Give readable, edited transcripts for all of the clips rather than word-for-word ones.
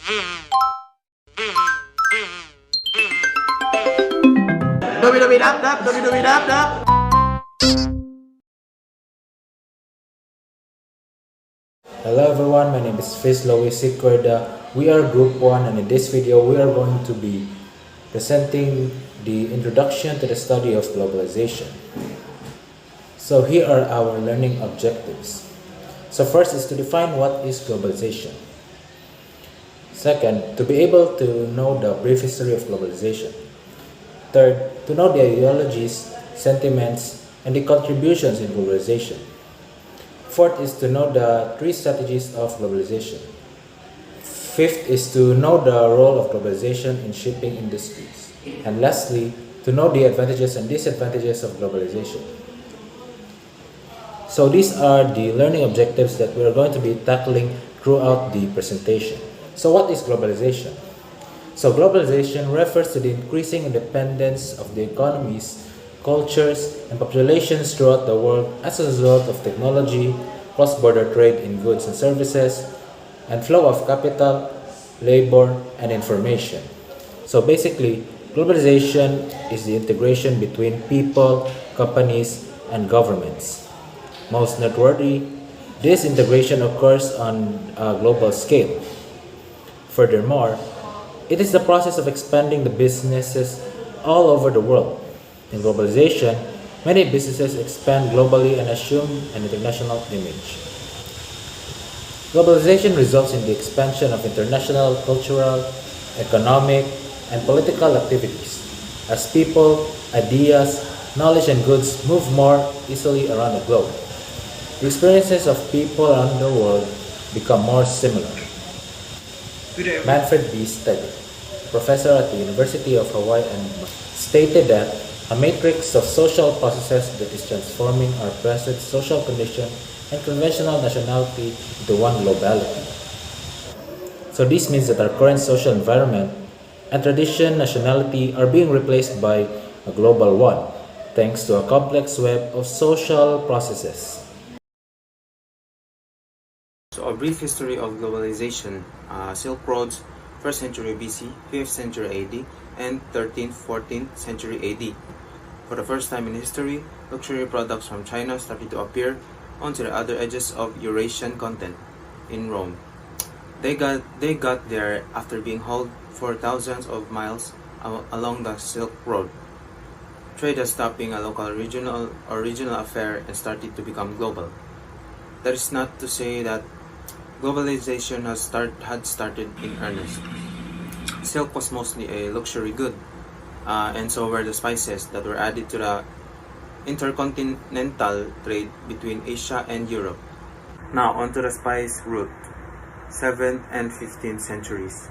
Hello everyone, my name is Fizz Lois Sikorda. We are Group 1 and in this video we are going to be presenting the introduction to the study of globalization. So here are our learning objectives. So first is to define what is globalization. Second, to be able to know the brief history of globalization. Third, to know the ideologies, sentiments, and the contributions in globalization. Fourth is to know the three strategies of globalization. Fifth is to know the role of globalization in shipping industries. And lastly, to know the advantages and disadvantages of globalization. So these are the learning objectives that we are going to be tackling throughout the presentation. So what is globalization? So globalization refers to the increasing independence of the economies, cultures, and populations throughout the world as a result of technology, cross-border trade in goods and services, and flow of capital, labor, and information. So basically, globalization is the integration between people, companies, and governments. Most noteworthy, this integration occurs on a global scale. Furthermore, it is the process of expanding the businesses all over the world. In globalization, many businesses expand globally and assume an international image. Globalization results in the expansion of international cultural, economic, and political activities as people, ideas, knowledge, and goods move more easily around the globe. The experiences of people around the world become more similar. Manfred B. Steger, professor at the University of Hawaii, stated that a matrix of social processes that is transforming our present social condition and conventional nationality into one globality. So this means that our current social environment and tradition nationality are being replaced by a global one, thanks to a complex web of social processes. So a brief history of globalization, Silk Roads, 1st century BC, 5th century AD, and 13th, 14th century AD. For the first time in history, luxury products from China started to appear onto the other edges of Eurasian continent in Rome. They got there after being hauled for thousands of miles along the Silk Road. Trade has stopped being a local regional affair and started to become global. That is not to say that globalization had started in earnest. Silk was mostly a luxury good, and so were the spices that were added to the intercontinental trade between Asia and Europe. Now onto the spice route, 7th and 15th centuries.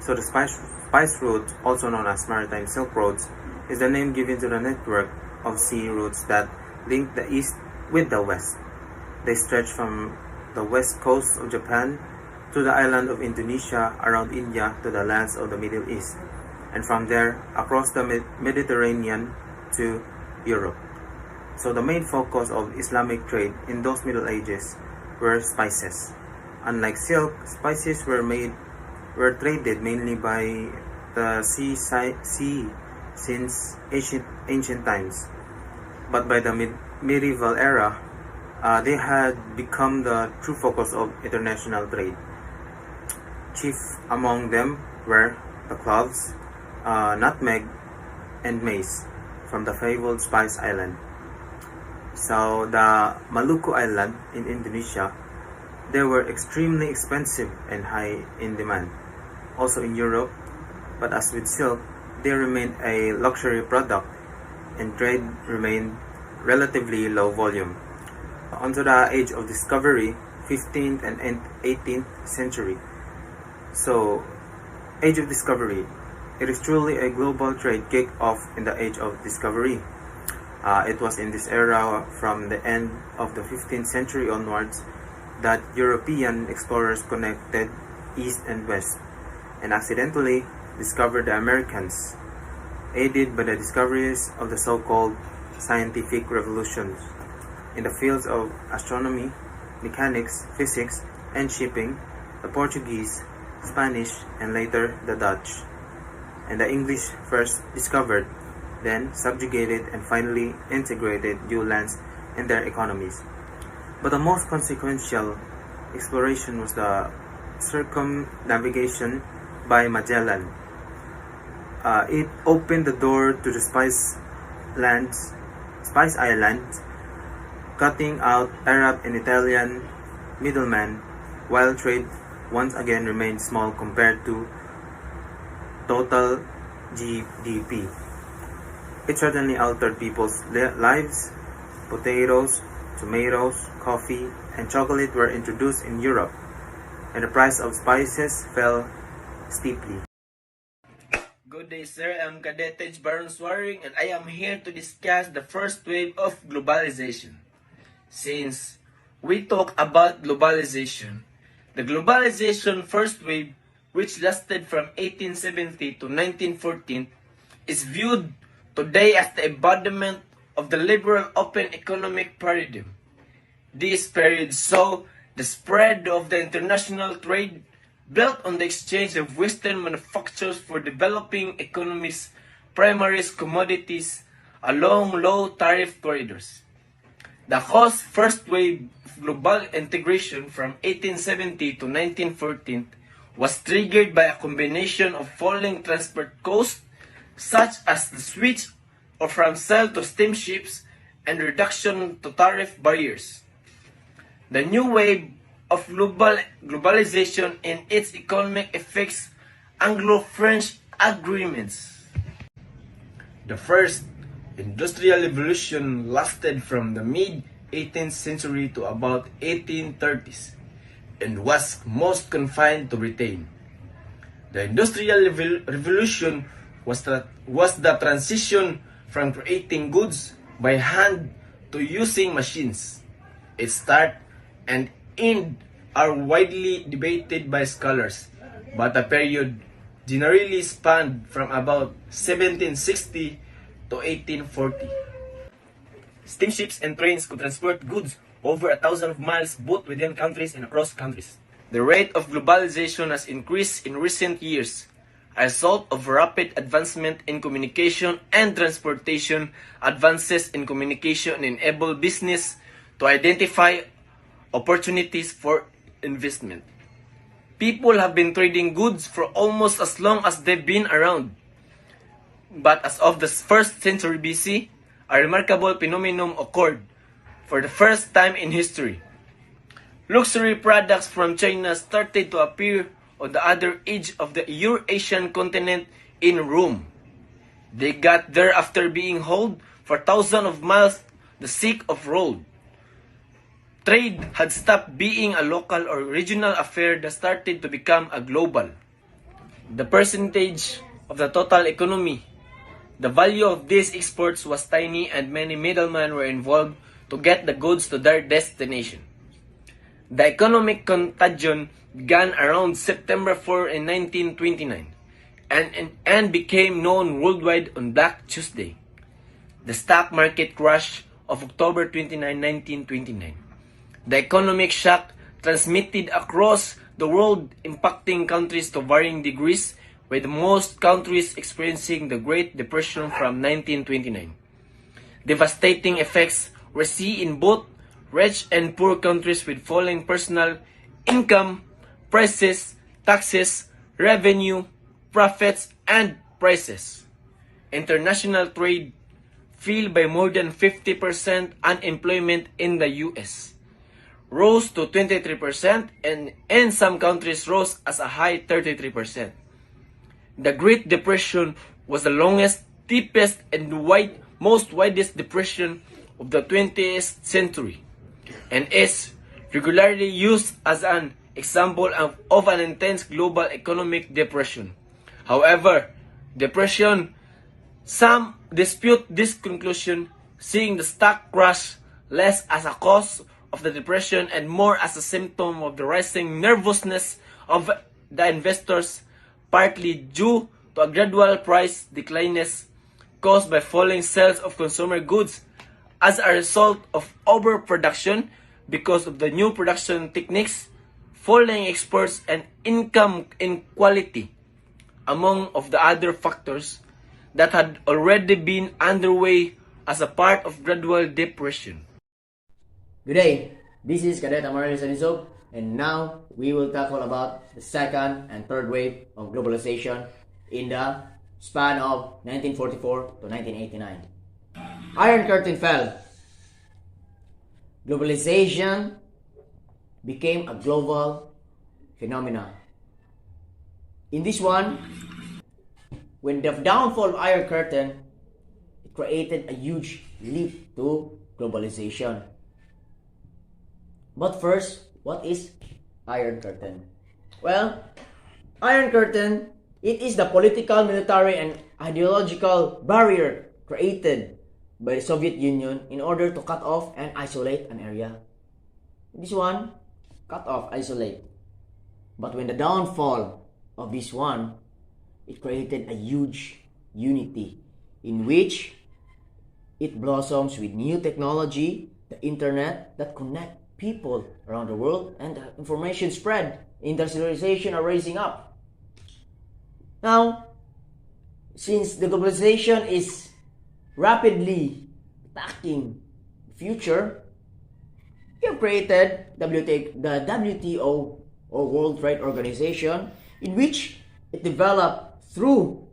So the spice route, also known as Maritime Silk Roads, is the name given to the network of sea routes that link the east with the west. They stretch from the west coast of Japan to the island of Indonesia, around India to the lands of the Middle East, and from there across the Mediterranean to Europe. So the main focus of Islamic trade in those Middle Ages were spices. Unlike silk, spices were traded mainly by the sea since ancient times. But by the medieval era, they had become the true focus of international trade. Chief among them were the cloves, nutmeg, and mace from the fabled Spice Island. So the Maluku Island in Indonesia, they were extremely expensive and high in demand. Also in Europe, but as with silk, they remained a luxury product and trade remained relatively low volume. Onto the Age of Discovery, 15th and 18th century. So, Age of Discovery, it is truly a global trade kicked off in the Age of Discovery. It was in this era, from the end of the 15th century onwards, that European explorers connected east and west and accidentally discovered the Americans, aided by the discoveries of the so-called scientific revolutions in the fields of astronomy, mechanics, physics, and shipping. The Portuguese Spanish, and later the Dutch, and the English first discovered, then subjugated, and finally integrated new lands in their economies. But the most consequential exploration was the circumnavigation by Magellan. It opened the door to the Spice Islands, cutting out Arab and Italian middlemen, while trade once again remained small compared to total GDP. It certainly altered people's lives. Potatoes, tomatoes, coffee, and chocolate were introduced in Europe, and the price of spices fell steeply. Good day, sir. I'm Cadet Baron Swaring, and I am here to discuss the first wave of globalization. Since we talk about globalization, the globalization first wave, which lasted from 1870 to 1914, is viewed today as the embodiment of the liberal open economic paradigm. This period saw the spread of the international trade built on the exchange of Western manufactures for developing economies' primary commodities along low tariff corridors. The cost first wave of global integration from 1870 to 1914 was triggered by a combination of falling transport costs, such as the switch from sail to steamships and reduction to tariff barriers. The new wave of globalization and its economic effects, Anglo-French agreements. The first industrial revolution lasted from the mid-18th century to about 1830s and was most confined to Britain. The industrial revolution was the transition from creating goods by hand to using machines. Its start and end are widely debated by scholars, but the period generally spanned from about 1760 to 1840. Steamships and trains could transport goods over 1,000 miles both within countries and across countries. The rate of globalization has increased in recent years, a result of rapid advancement in communication and transportation. Advances in communication enable business to identify opportunities for investment. People have been trading goods for almost as long as they've been around. But as of the 1st century BC, a remarkable phenomenon occurred for the first time in history. Luxury products from China started to appear on the other edge of the Eurasian continent in Rome. They got there after being hauled for thousands of miles the sake of road. Trade had stopped being a local or regional affair that started to become a global. The percentage of the total economy, the value of these exports was tiny, and many middlemen were involved to get the goods to their destination. The economic contagion began around September 4 in 1929 and became known worldwide on Black Tuesday, the stock market crash of October 29, 1929. The economic shock transmitted across the world, impacting countries to varying degrees, with most countries experiencing the Great Depression from 1929. Devastating effects were seen in both rich and poor countries, with falling personal income, prices, taxes, revenue, profits, and prices. International trade fell by more than 50%. Unemployment in the US rose to 23%, and in some countries rose as a high 33%. The Great Depression was the longest, deepest, and widest depression of the 20th century, and is regularly used as an example of an intense global economic depression. However, some dispute this conclusion, seeing the stock crash less as a cause of the depression and more as a symptom of the rising nervousness of the investors, partly due to a gradual price declines caused by falling sales of consumer goods as a result of overproduction because of the new production techniques falling exports, and income inequality, among of the other factors that had already been underway as a part of gradual depression. Good day, this is Cadet Amarillo Sanizog, and now we will tackle about the second and third wave of globalization in the span of 1944 to 1989. Iron Curtain fell. Globalization became a global phenomenon. In this one, when the downfall of Iron Curtain, it created a huge leap to globalization. But first, what is Iron Curtain? Well, Iron Curtain, it is the political, military, and ideological barrier created by the Soviet Union in order to cut off and isolate an area. This one, cut off, isolate. But when the downfall of this one, it created a huge unity in which it blossoms with new technology, the internet that connect people around the world, and the information spread, industrialization are rising up. Now, since the globalization is rapidly attacking the future, we have created the WTO, or World Trade Organization, in which it developed through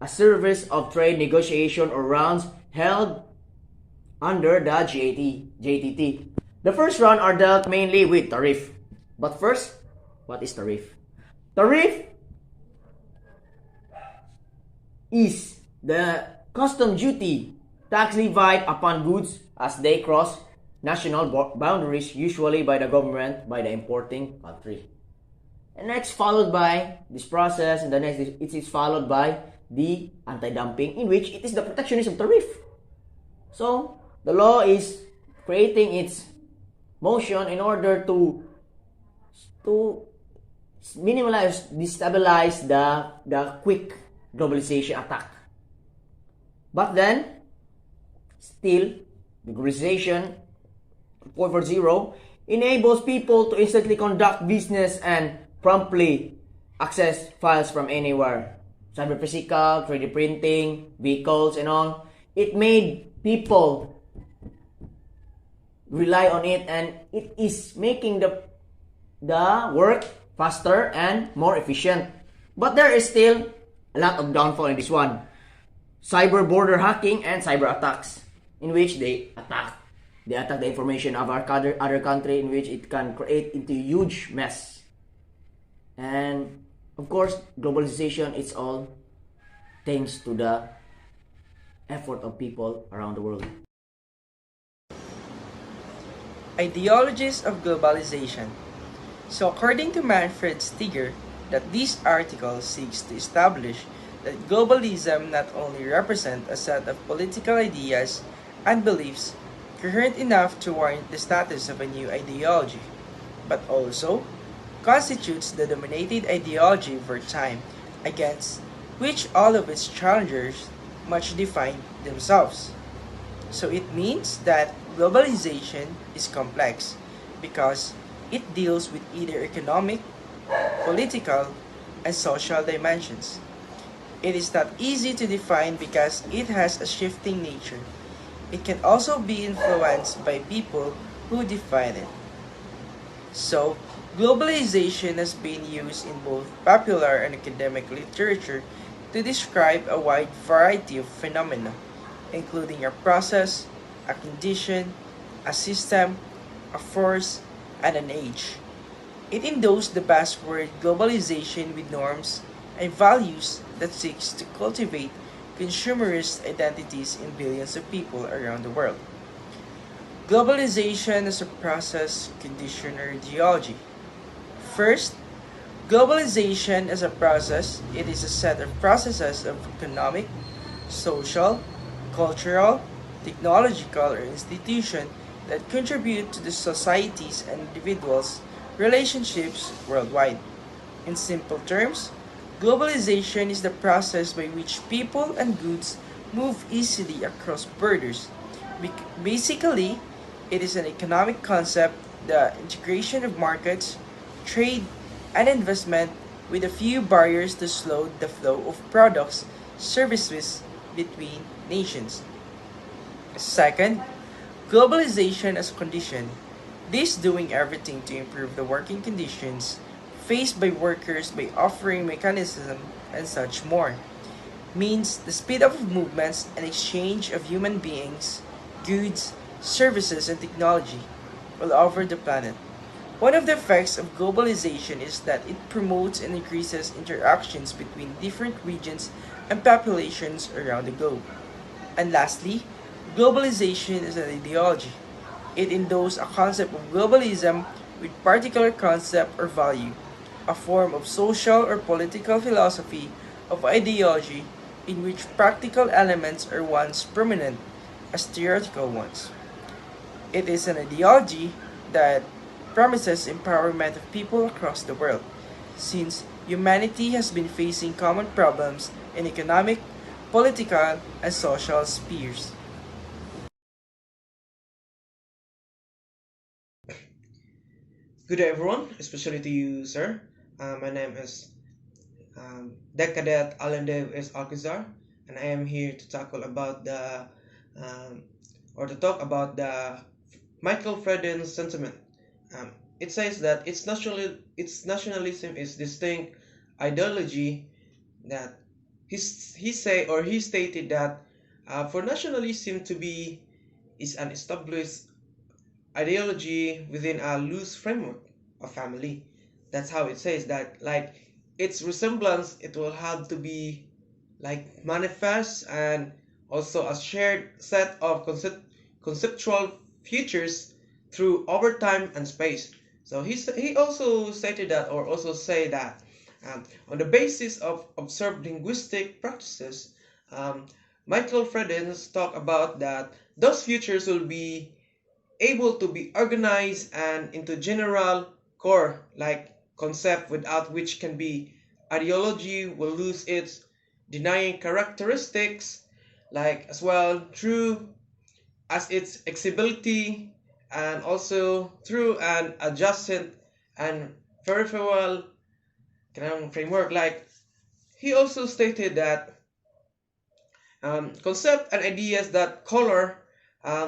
a series of trade negotiation or rounds held under the JTT. The first round are dealt mainly with tariff. But first, what is tariff? Tariff is the custom duty tax levied upon goods as they cross national boundaries, usually by the government, by the importing country. And next, followed by this process, and the next it is followed by the anti-dumping, in which it is the protectionism tariff. So the law is creating its motion in order to minimize, destabilize the quick globalization attack. But then, still, the globalization 4.0 enables people to instantly conduct business and promptly access files from anywhere. Cyber physical, 3D printing, vehicles, and all. It made people rely on it, and it is making the work faster and more efficient. But there is still a lot of downfall in this one. Cyber border hacking and cyber attacks, in which they attack the information of our other country, in which it can create into a huge mess. And of course, globalization, it's all thanks to the effort of people around the world. Ideologies of globalization. So according to Manfred Stiger, that this article seeks to establish that globalism not only represents a set of political ideas and beliefs coherent enough to warrant the status of a new ideology, but also constitutes the dominated ideology over time, against which all of its challengers much define themselves. So it means that globalization is complex because it deals with either economic, political, and social dimensions. It is not easy to define because it has a shifting nature. It can also be influenced by people who define it. So, globalization has been used in both popular and academic literature to describe a wide variety of phenomena, including a process, a condition, a system, a force, and an age. It endows the buzzword globalization with norms and values that seeks to cultivate consumerist identities in billions of people around the world. Globalization as a process, condition, or ideology. First, globalization as a process, it is a set of processes of economic, social, cultural, technological, or institution that contribute to the societies and individuals' relationships worldwide. In simple terms, globalization is the process by which people and goods move easily across borders. Basically, it is an economic concept, the integration of markets, trade, and investment with a few barriers to slow the flow of products, services between nations. Second, globalization as a condition. This doing everything to improve the working conditions faced by workers by offering mechanism and such more means the speed of movements and exchange of human beings, goods, services, and technology all over the planet. One of the effects of globalization is that it promotes and increases interactions between different regions and populations around the globe. And lastly, globalization is an ideology. It endowes a concept of globalism with particular concept or value, a form of social or political philosophy of ideology in which practical elements are once prominent as theoretical ones. It is an ideology that promises empowerment of people across the world, since humanity has been facing common problems in economic, political, and social spheres. Good day, everyone, especially to you, sir. My name is Deck Cadet Alan Dave S. Alcazar, and I am here to tackle about the um, or to talk about the Michael Fredden's sentiment. It says that its nationalism is distinct ideology that he stated that for nationalism to be is an established ideology within a loose framework of family. That's how it says that like its resemblance it will have to be like manifest and also a shared set of conceptual futures through over time and space. So he also stated that or also say that on the basis of observed linguistic practices, um, Michael Fredens talk about that those futures will be able to be organized and into general core like concept without which can be ideology will lose its denying characteristics like as well through as its accessibility and also through an adjacent and peripheral framework like he also stated that concept and ideas that color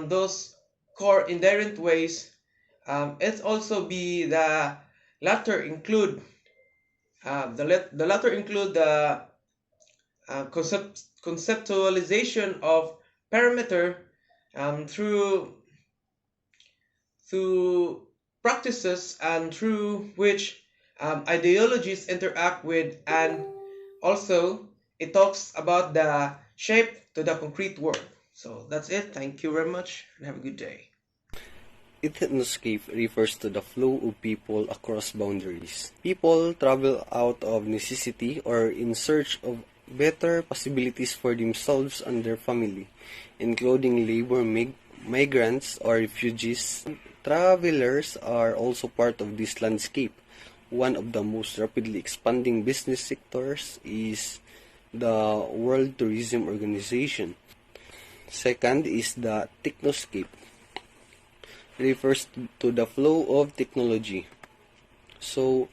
those core inherent ways. It also be the latter include the latter include the conceptualization of parameter through practices and through which ideologies interact with and also it talks about the shape to the concrete world. So that's it. Thank you very much and have a good day. Ethnoscape refers to the flow of people across boundaries. People travel out of necessity or in search of better possibilities for themselves and their family, including labor migrants or refugees. Travelers are also part of this landscape. One of the most rapidly expanding business sectors is the World Tourism Organization. Second is the technoscape. Refers to the flow of technology. So,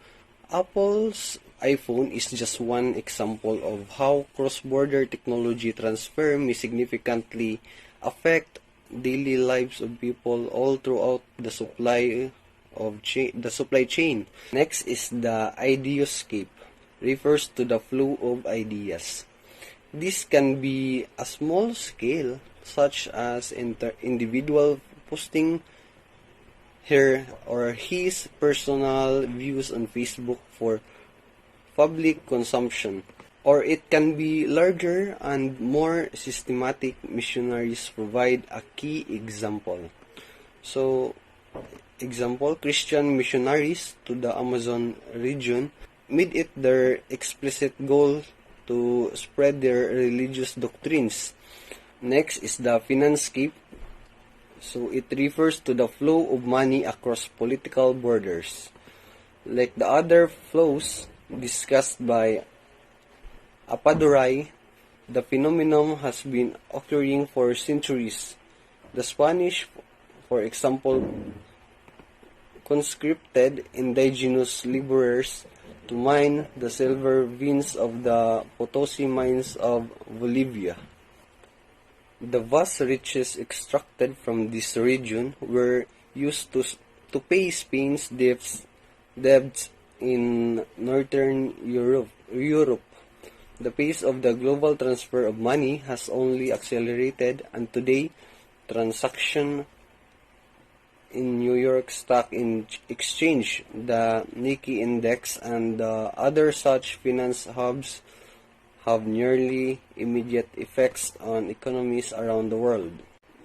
Apple's iPhone is just one example of how cross-border technology transfer may significantly affect daily lives of people all throughout the supply chain. Next is the ideoscape. Refers to the flow of ideas. This can be a small scale, such as individual posting her or his personal views on Facebook for public consumption, or it can be larger and more systematic. Missionaries provide a key example. So, example, Christian missionaries to the Amazon region made it their explicit goal to spread their religious doctrines. Next is the financescape. So it refers to the flow of money across political borders. Like the other flows discussed by Apadurai, the phenomenon has been occurring for centuries. The Spanish, for example, conscripted indigenous laborers to mine the silver veins of the Potosi mines of Bolivia. The vast riches extracted from this region were used to pay Spain's debts in northern Europe. The pace of the global transfer of money has only accelerated, and today transactions in New York Stock Exchange, the Nikkei Index, and other such finance hubs have nearly immediate effects on economies around the world.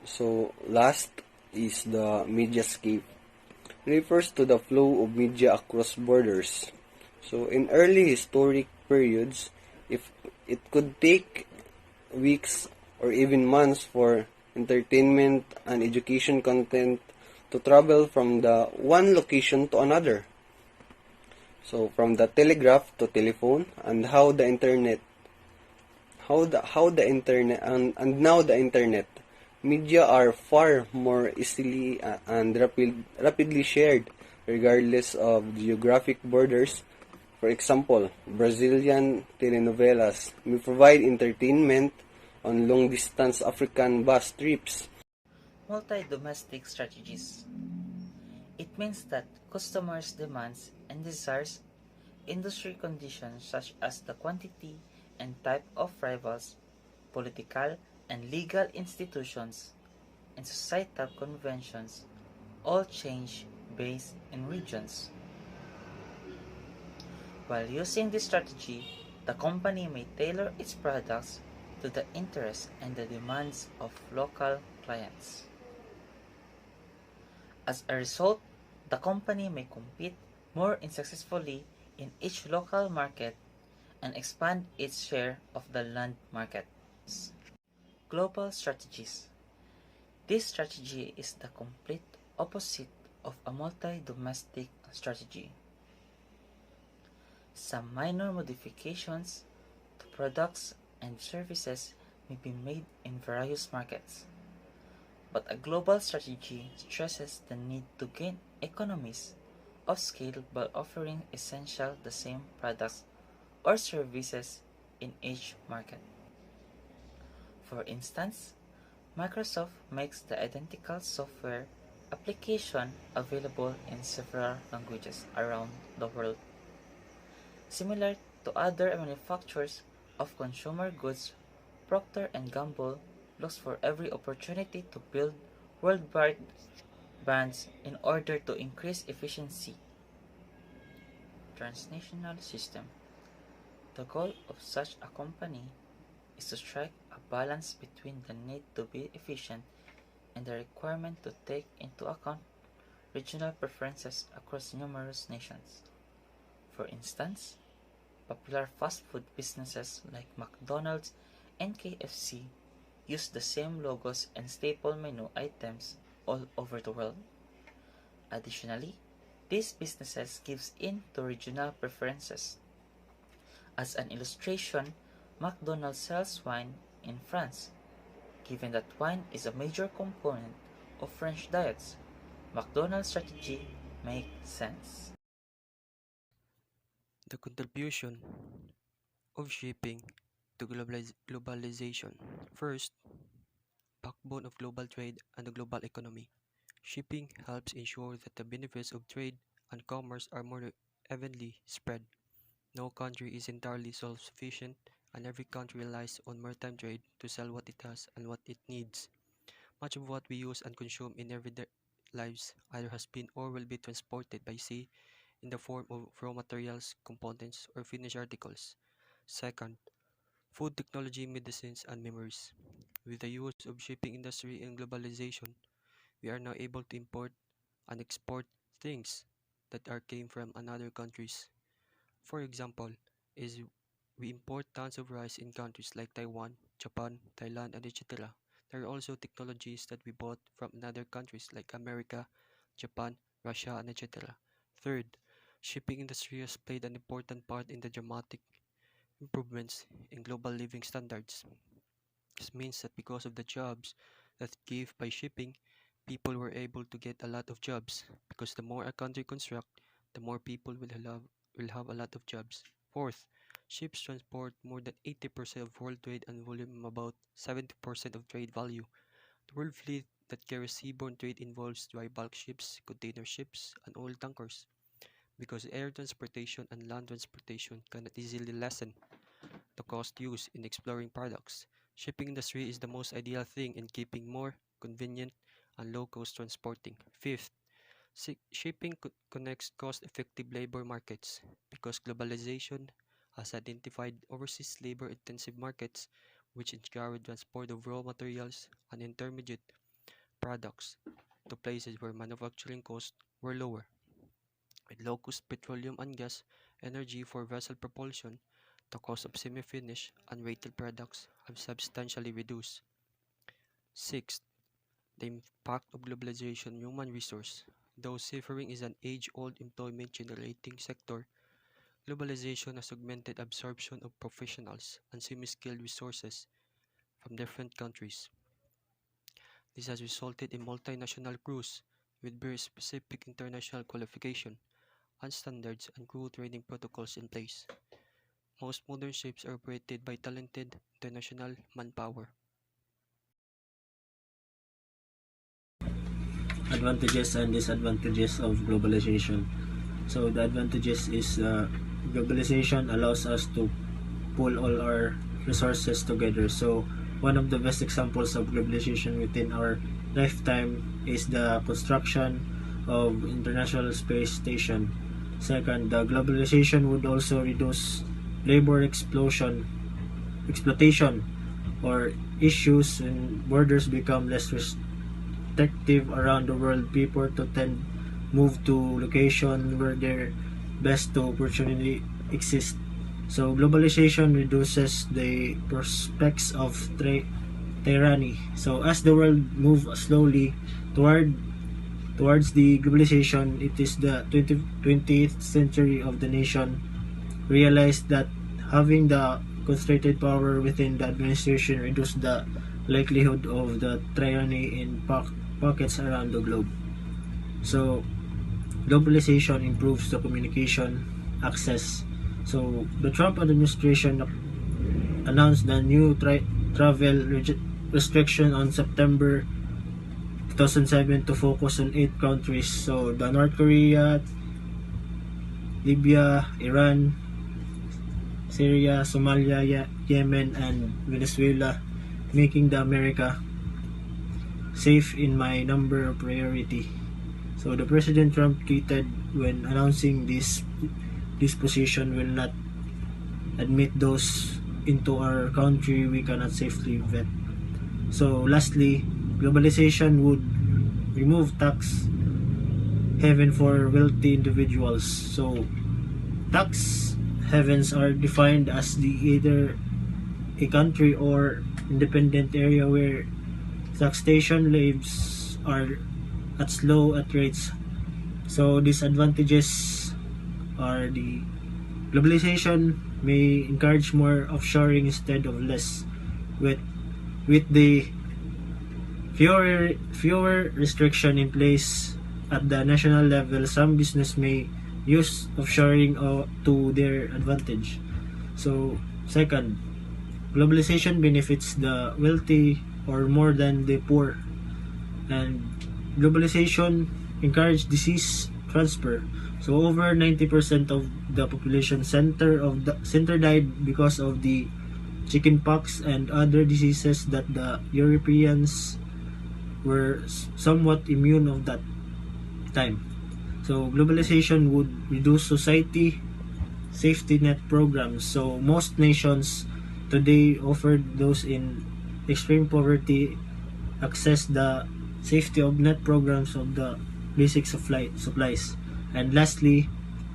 So last is the mediascape. Refers to the flow of media across borders. So in early historic periods, if it could take weeks or even months for entertainment and education content to travel from the one location to another. So from the telegraph to telephone, and how the internet and now the internet, media are far more easily and rapidly shared regardless of geographic borders. For example, Brazilian telenovelas may provide entertainment on long-distance African bus trips. Multi-domestic strategies. It means that customers' demands and desires, industry conditions such as the quantity and type of rivals, political and legal institutions, and societal conventions all change based in regions. While using this strategy, the company may tailor its products to the interests and the demands of local clients. As a result, the company may compete more successfully in each local market and expand its share of the land market. Global strategies. This strategy is the complete opposite of a multi-domestic strategy. Some minor modifications to products and services may be made in various markets, but a global strategy stresses the need to gain economies of scale by offering essentially the same products or services in each market. For instance, Microsoft makes the identical software application available in several languages around the world. Similar to other manufacturers of consumer goods, Procter & Gamble looks for every opportunity to build worldwide brands in order to increase efficiency. Transnational system. The goal of such a company is to strike a balance between the need to be efficient and the requirement to take into account regional preferences across numerous nations. For instance, popular fast food businesses like McDonald's and KFC use the same logos and staple menu items all over the world. Additionally, these businesses gives in to regional preferences. As an illustration, McDonald's sells wine in France. Given that wine is a major component of French diets, McDonald's strategy makes sense. The contribution of shipping to globalization. First, backbone of global trade and the global economy. Shipping helps ensure that the benefits of trade and commerce are more evenly spread. No country is entirely self-sufficient, and every country relies on maritime trade to sell what it has and what it needs. Much of what we use and consume in everyday lives either has been or will be transported by sea in the form of raw materials, components, or finished articles. Second, food technology, medicines, and memories. With the use of shipping industry and globalization, we are now able to import and export things that are came from another countries. For example, is we import tons of rice in countries like Taiwan, Japan, Thailand, and etc. There are also technologies that we bought from other countries like America, Japan, Russia, and etc. Third, shipping industry has played an important part in the dramatic improvements in global living standards. This means that because of the jobs that give by shipping, people were able to get a lot of jobs because the more a country construct, the more people will have a lot of jobs. Fourth, ships transport more than 80% of world trade and volume about 70% of trade value. The world fleet that carries seaborne trade involves dry bulk ships, container ships, and oil tankers. Because air transportation and land transportation cannot easily lessen the cost used in exploring products, shipping industry is the most ideal thing in keeping more convenient and low-cost transporting. Fifth, shipping connects cost-effective labor markets because globalization has identified overseas labor-intensive markets which encourage transport of raw materials and intermediate products to places where manufacturing costs were lower. With low-cost petroleum and gas energy for vessel propulsion, the cost of semi-finished and rated products have substantially reduced. Sixth, the impact of globalization on human resource. Though seafaring is an age-old employment-generating sector, globalization has augmented absorption of professionals and semi-skilled resources from different countries. This has resulted in multinational crews with very specific international qualification and standards and crew training protocols in place. Most modern ships are operated by talented international manpower. Advantages and disadvantages of globalization. So the advantages is globalization allows us to pull all our resources together. So one of the best examples of globalization within our lifetime is the construction of International Space Station. Second, the globalization would also reduce labor exploitation or issues when borders become less restrictive around the world. People to tend move to location where their best to opportunity exist. So globalization reduces the prospects of tyranny. So as the world moves slowly towards the globalization, it is the 20th century of the nation realized that having the concentrated power within the administration reduced the likelihood of the tyranny in pockets around the globe. So globalization improves the communication access. So the Trump administration announced the new travel restriction on September 2007 to focus on 8 countries. So the North Korea, Libya, Iran, Syria, Somalia, Yemen, and Venezuela, making the America safe in my number priority. So the President Trump tweeted when announcing this position will not admit those into our country we cannot safely vet. So lastly, globalization would remove tax haven for wealthy individuals. So tax havens are defined as either a country or independent area where taxation levies are low at rates. So disadvantages are the globalization may encourage more offshoring instead of less. With the fewer restriction in place at the national level, some business may use offshoring to their advantage. So second, globalization benefits the wealthy or more than the poor, and globalization encourages disease transfer. So over 90% of the population center died because of the chickenpox and other diseases that the Europeans were somewhat immune of that time. So globalization would reduce society safety net programs. So most nations today offered those in extreme poverty access the safety of net programs of the basic supplies. And lastly,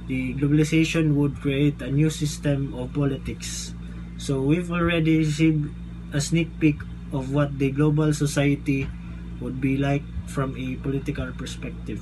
the globalization would create a new system of politics. So we've already received a sneak peek of what the global society would be like from a political perspective.